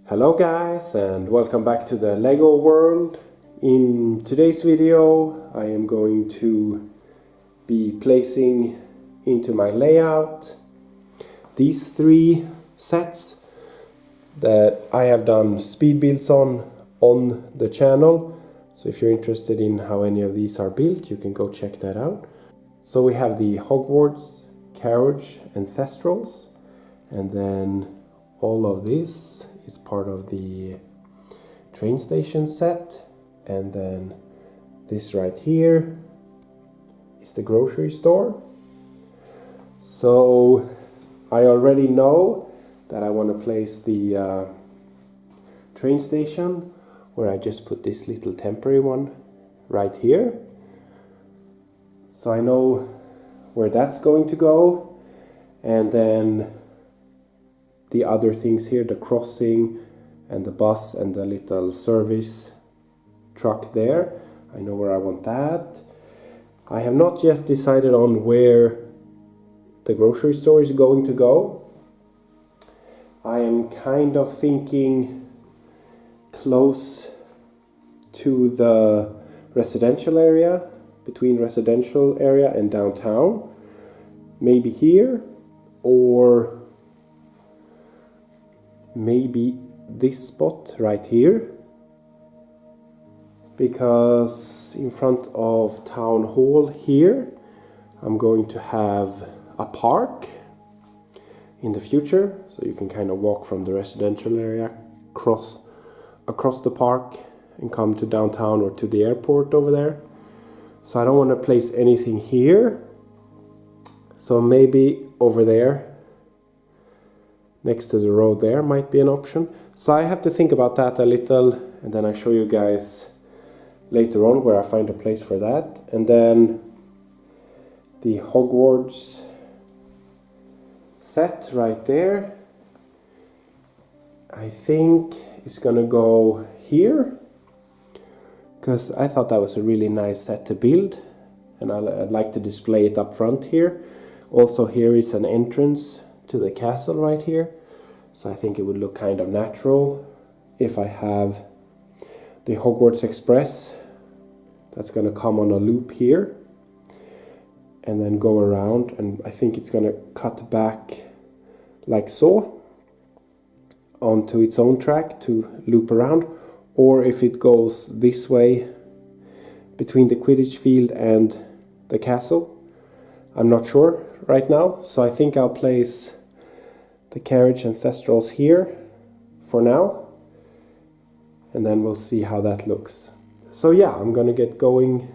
Hello guys, and welcome back to the Lego world. In today's video I am going to be placing into my layout these three sets that I have done speed builds on the channel. So if you're interested in how any of these are built, you can go check that out. So we have the Hogwarts, Carriage and Thestrals, and then all of this is part of the train station set, and then this right here is the grocery store. So I already know that I want to place the train station where I just put this little temporary one right here. So I know where that's going to go, and then the other things here, the crossing and the bus and the little service truck there, I know where I want that. I have not yet decided on where the grocery store is going to go. I am kind of thinking close to the residential area, between residential area and downtown. Maybe here, or maybe this spot right here, because in front of town hall here I'm going to have a park in the future, so you can kind of walk from the residential area across the park and come to downtown or to the airport over there. So I don't want to place anything here, so maybe over there next to the road there might be an option. So I have to think about that a little, and then I show you guys later on where I find a place for that. And then the Hogwarts set right there, I think is gonna go here, because I thought that was a really nice set to build, and I'd like to display it up front here. Also, here is an entrance to the castle right here, so I think it would look kind of natural if I have the Hogwarts Express that's going to come on a loop here and then go around, and I think it's going to cut back like so onto its own track to loop around, or if it goes this way between the Quidditch field and the castle, I'm not sure right now. So I think I'll place the Carriage and Thestrals here for now, and then we'll see how that looks. So yeah, I'm gonna get going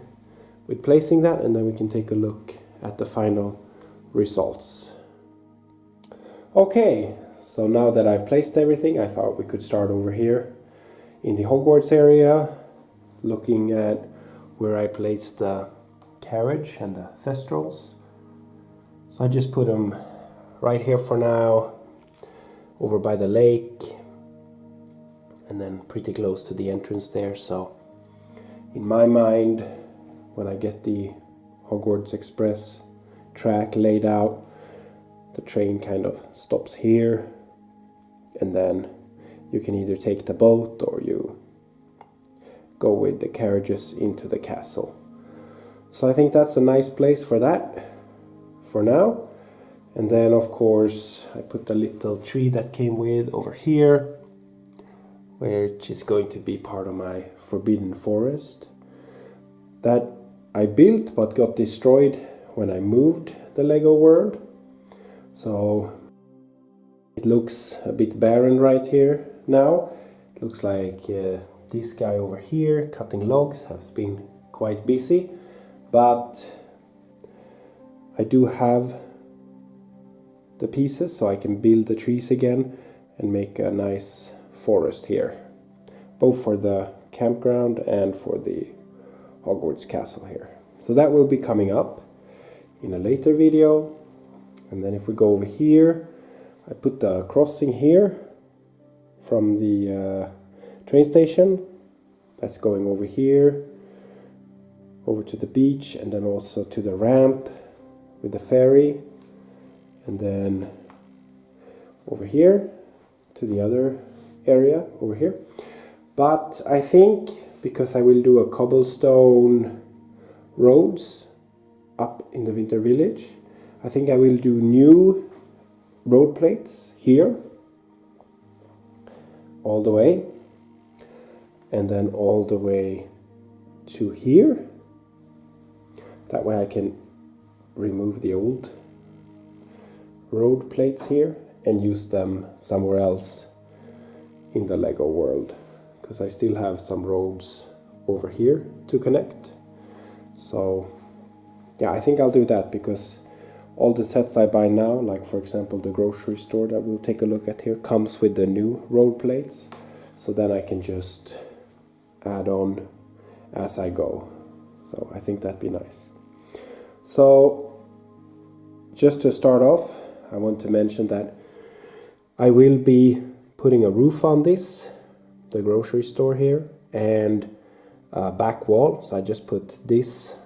with placing that, and then we can take a look at the final results. Okay, so now that I've placed everything, I thought we could start over here in the Hogwarts area, looking at where I placed the Carriage and the Thestrals. So I just put them right here for now, over by the lake, and then pretty close to the entrance there. So in my mind, when I get the Hogwarts Express track laid out, the train kind of stops here, and then you can either take the boat or you go with the carriages into the castle. So I think that's a nice place for that for now. And then of course I put the little tree that came with over here, which is going to be part of my forbidden forest that I built but got destroyed when I moved the Lego world. So it looks a bit barren right here now. It looks like this guy over here cutting logs has been quite busy, but I do have the pieces so I can build the trees again and make a nice forest here, both for the campground and for the Hogwarts castle here. So that will be coming up in a later video. And then if we go over here, I put the crossing here from the train station. That's going over here, over to the beach, and then also to the ramp with the ferry, and then over here to the other area over here. But I think because I will do a cobblestone roads up in the winter village, I think I will do new road plates here all the way, and then all the way to here. That way I can remove the old road plates here and use them somewhere else in the Lego world, because I still have some roads over here to connect. So yeah, I think I'll do that, because all the sets I buy now, like for example the grocery store that we'll take a look at here, comes with the new road plates. So then I can just add on as I go. So I think that'd be nice. So just to start off, I want to mention that I will be putting a roof on this, the grocery store here, and a back wall. So I just put this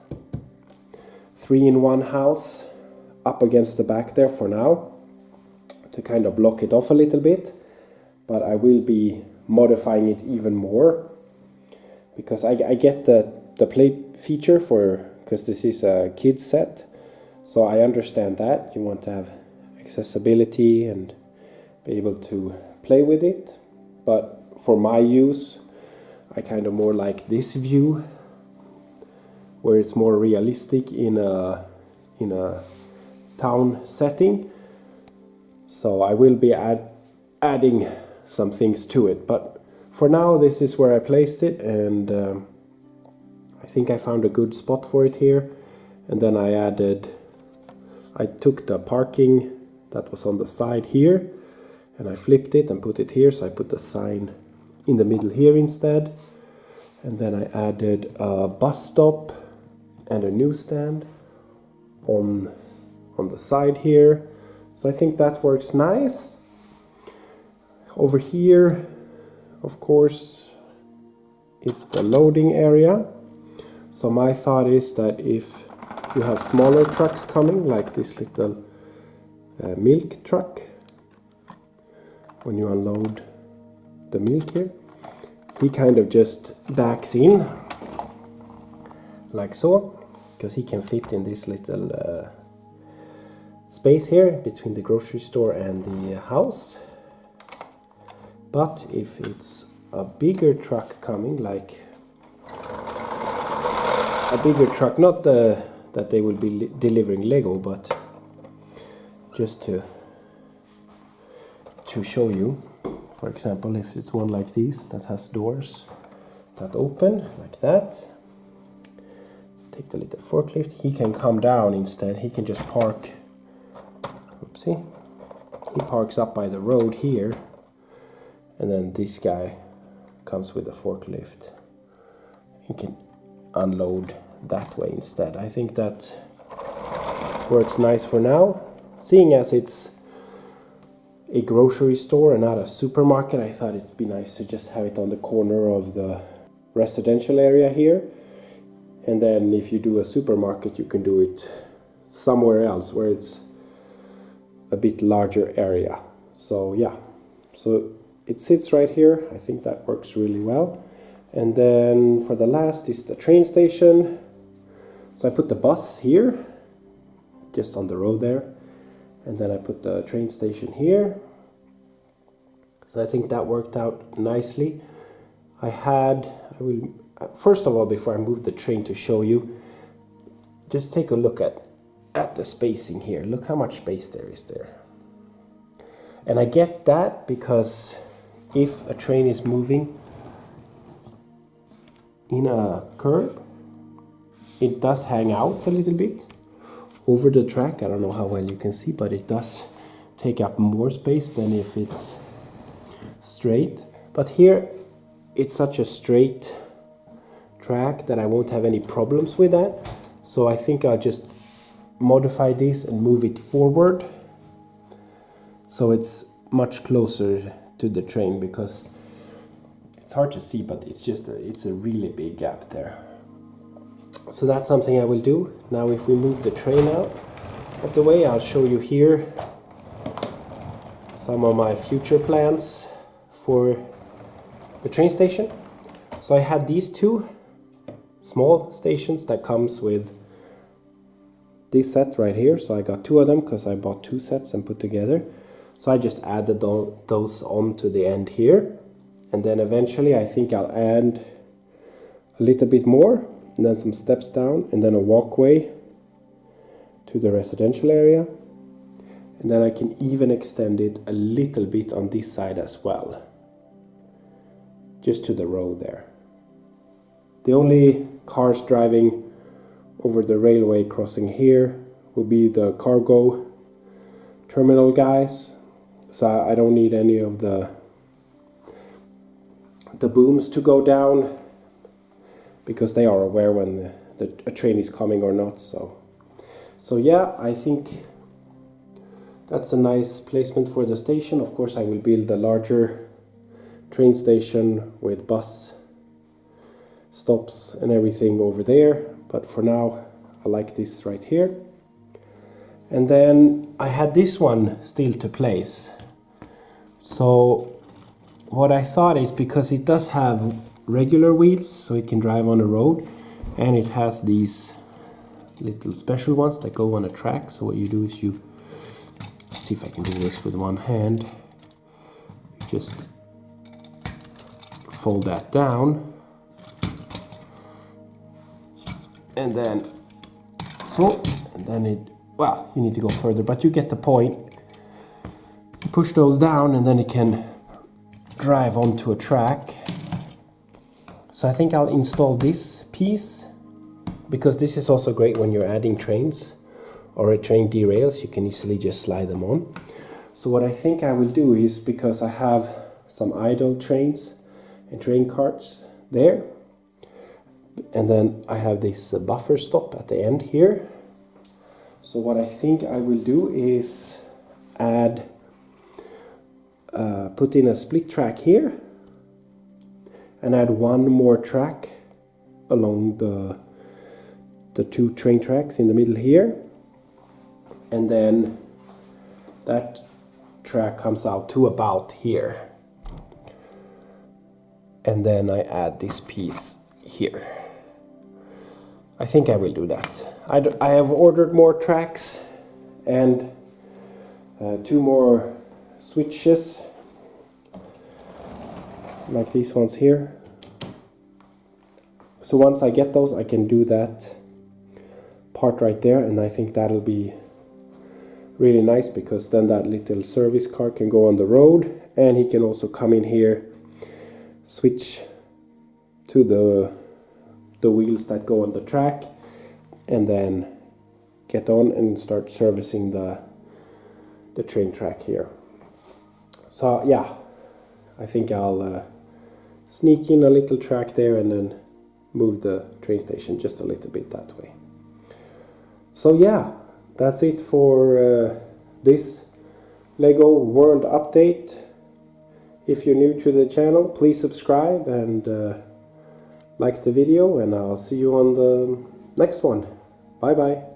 3-in-1 house up against the back there for now, to kind of block it off a little bit. But I will be modifying it even more, because I get the play feature for, because this is a kids set, so I understand that you want to have accessibility and be able to play with it. But for my use, I kind of more like this view, where it's more realistic in a town setting. So I will be adding some things to it, but for now this is where I placed it, and I think I found a good spot for it here. And then I took the parking that was on the side here and I flipped it and put it here, so I put the sign in the middle here instead. And then I added a bus stop and a newsstand on the side here. So I think that works nice. Over here, of course, is the loading area. So my thought is that if you have smaller trucks coming, like this little milk truck, when you unload the milk here, he kind of just backs in like so, because he can fit in this little space here between the grocery store and the house. But if it's a bigger truck coming, like a bigger truck, not that they will be delivering Lego, but just to show you, for example, if it's one like this that has doors that open like that, take the little forklift, he can come down instead. He can just park, oopsie, he parks up by the road here, and then this guy comes with the forklift. He can unload that way instead. I think that works nice for now. Seeing as it's a grocery store and not a supermarket, I thought it'd be nice to just have it on the corner of the residential area here. And then if you do a supermarket, you can do it somewhere else where it's a bit larger area. So yeah, so it sits right here. I think that works really well. And then for the last is the train station. So I put the bus here, just on the road there. And then I put the train station here. So I think that worked out nicely. First of all, before I move the train to show you, just take a look at the spacing here. Look how much space there is there. And I get that because if a train is moving in a curve, it does hang out a little bit over the track. I don't know how well you can see, but it does take up more space than if it's straight. But here it's such a straight track that I won't have any problems with that. So I think I'll just modify this and move it forward so it's much closer to the train, because it's hard to see, but it's a really big gap there. So that's something I will do. Now if we move the train out of the way, I'll show you here some of my future plans for the train station. So I had these two small stations that comes with this set right here. So I got two of them because I bought two sets and put together. So I just added those on to the end here. And then eventually I think I'll add a little bit more, and then some steps down, and then a walkway to the residential area. And then I can even extend it a little bit on this side as well, just to the road there. The only cars driving over the railway crossing here will be the cargo terminal guys, so I don't need any of the booms to go down, because they are aware when a train is coming or not. So yeah, I think that's a nice placement for the station. Of course I will build a larger train station with bus stops and everything over there, but for now I like this right here. And then I had this one still to place. So what I thought is, because it does have regular wheels so it can drive on the road, and it has these little special ones that go on a track. So what you do is let's see if I can do this with one hand, you just fold that down, and then so, and then well, you need to go further, but you get the point. You push those down and then it can drive onto a track. So I think I'll install this piece, because this is also great when you're adding trains or a train derails, you can easily just slide them on. So what I think I will do is, because I have some idle trains and train carts there, and then I have this buffer stop at the end here. So what I think I will do is put in a split track here, and add one more track along the two train tracks in the middle here, and then that track comes out to about here, and then I add this piece here. I think I will do that. I have ordered more tracks and two more switches like these ones here. So once I get those, I can do that part right there, and I think that'll be really nice, because then that little service car can go on the road, and he can also come in here, switch to the wheels that go on the track, and then get on and start servicing the train track here. So yeah, I think I'll sneak in a little track there and then move the train station just a little bit that way. So yeah, that's it for this Lego World update. If you're new to the channel, please subscribe and like the video, and I'll see you on the next one. Bye bye.